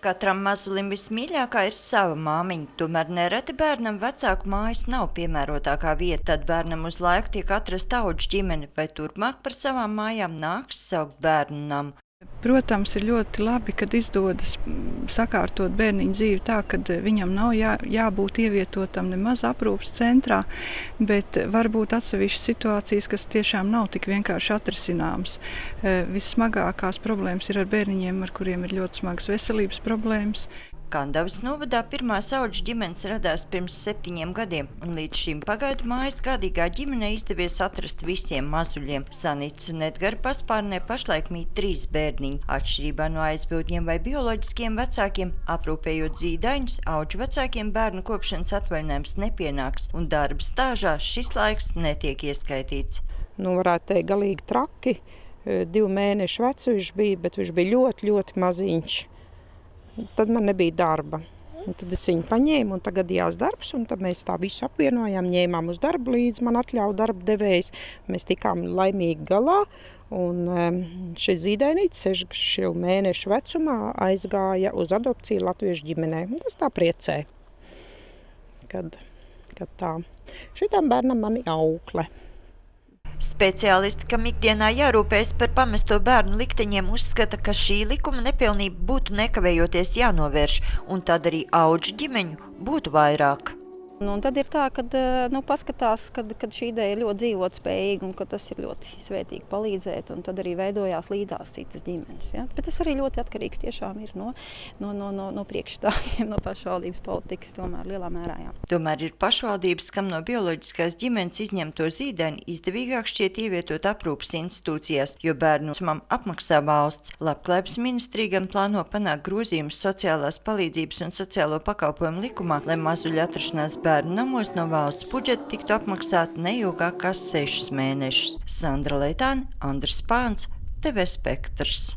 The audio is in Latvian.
Katram mazulim vismīļākā ir sava māmiņa, tomēr nereti bērnam vecāku mājas nav piemērotākā vieta, tad bērnam uz laiku tiek atrasta audžu ģimene, vai turpmāk par savām mājām nāks saukt bērnu namu. Protams, ir ļoti labi, kad izdodas sakārtot bērniņu dzīvi tā, ka viņam nav jābūt ievietotam nemaz aprūpes centrā, bet varbūt atsevišķas situācijas, kas tiešām nav tik vienkārši atrisināmas. Vissmagākās problēmas ir ar bērniņiem, ar kuriem ir ļoti smagas veselības problēmas. Kandavas novadā pirmās audžu ģimenes radās pirms 7 gadiem, un līdz šim pagaidu mājas gādīgā ģimenei izdevies atrast visiem mazuļiem. Sanītas un Edgara paspārnē pašlaik mīt 3 bērniņi. Atšķirībā no aizbildņiem vai bioloģiskiem vecākiem, aprūpējot zīdaiņus, audžu vecākiem bērnu kopšanas atvaļinājums nepienāks, un darba stāžā šis laiks netiek ieskaitīts. Varētu teikt, galīgi traki. 2 mēnešu vecs viņš bija, bet viņš bija ļoti, ļoti maziņš. Tad man nebija darba. Un tad es viņu paņēmu un tagad jās darbs, un tad mēs tā visu apvienojām, ņēmām uz darbu līdz man atļauj darba devējs. Mēs tikām laimīgi galā, un šis zīdainītis 6 mēnešu vecumā aizgāja uz adopciju latviešu ģimenē. Un tas tā priecē, kad tā. Šitam bērnam mani aukle. Speciālisti, kam ikdienā jārūpējas par pamesto bērnu likteņiem, uzskata, ka šī likuma nepilnība būtu nekavējoties jānovērš, un tad arī audžu ģimeņu būtu vairāk. Un tad ir tā, kad paskatās, kad šī ideja ir ļoti dzīvotspējīga un ka tas ir ļoti svētīgi palīdzēt, un tad arī veidojās līdzās citas ģimenes. Ja? Bet tas arī ļoti atkarīgs tiešām ir no priekšstādiem, no pašvaldības politikas tomēr lielā mērā. Jā. Tomēr ir pašvaldības, kam no bioloģiskās ģimenes izņemto zīdaini izdevīgāk šķiet ievietot aprūpes institūcijās, jo bērnu apmaksā valsts. Labklājības ministrija gan plāno panākt grozījumus sociālās palīdzības un sociālo pakalpojumu likumā, lai mazuļu atrašanās bērnu namos no valsts budžeta tiktu apmaksāti neilgāk kā 6 mēnešus. Sandra Leitāne, Andris Pāns, TV Spektrs.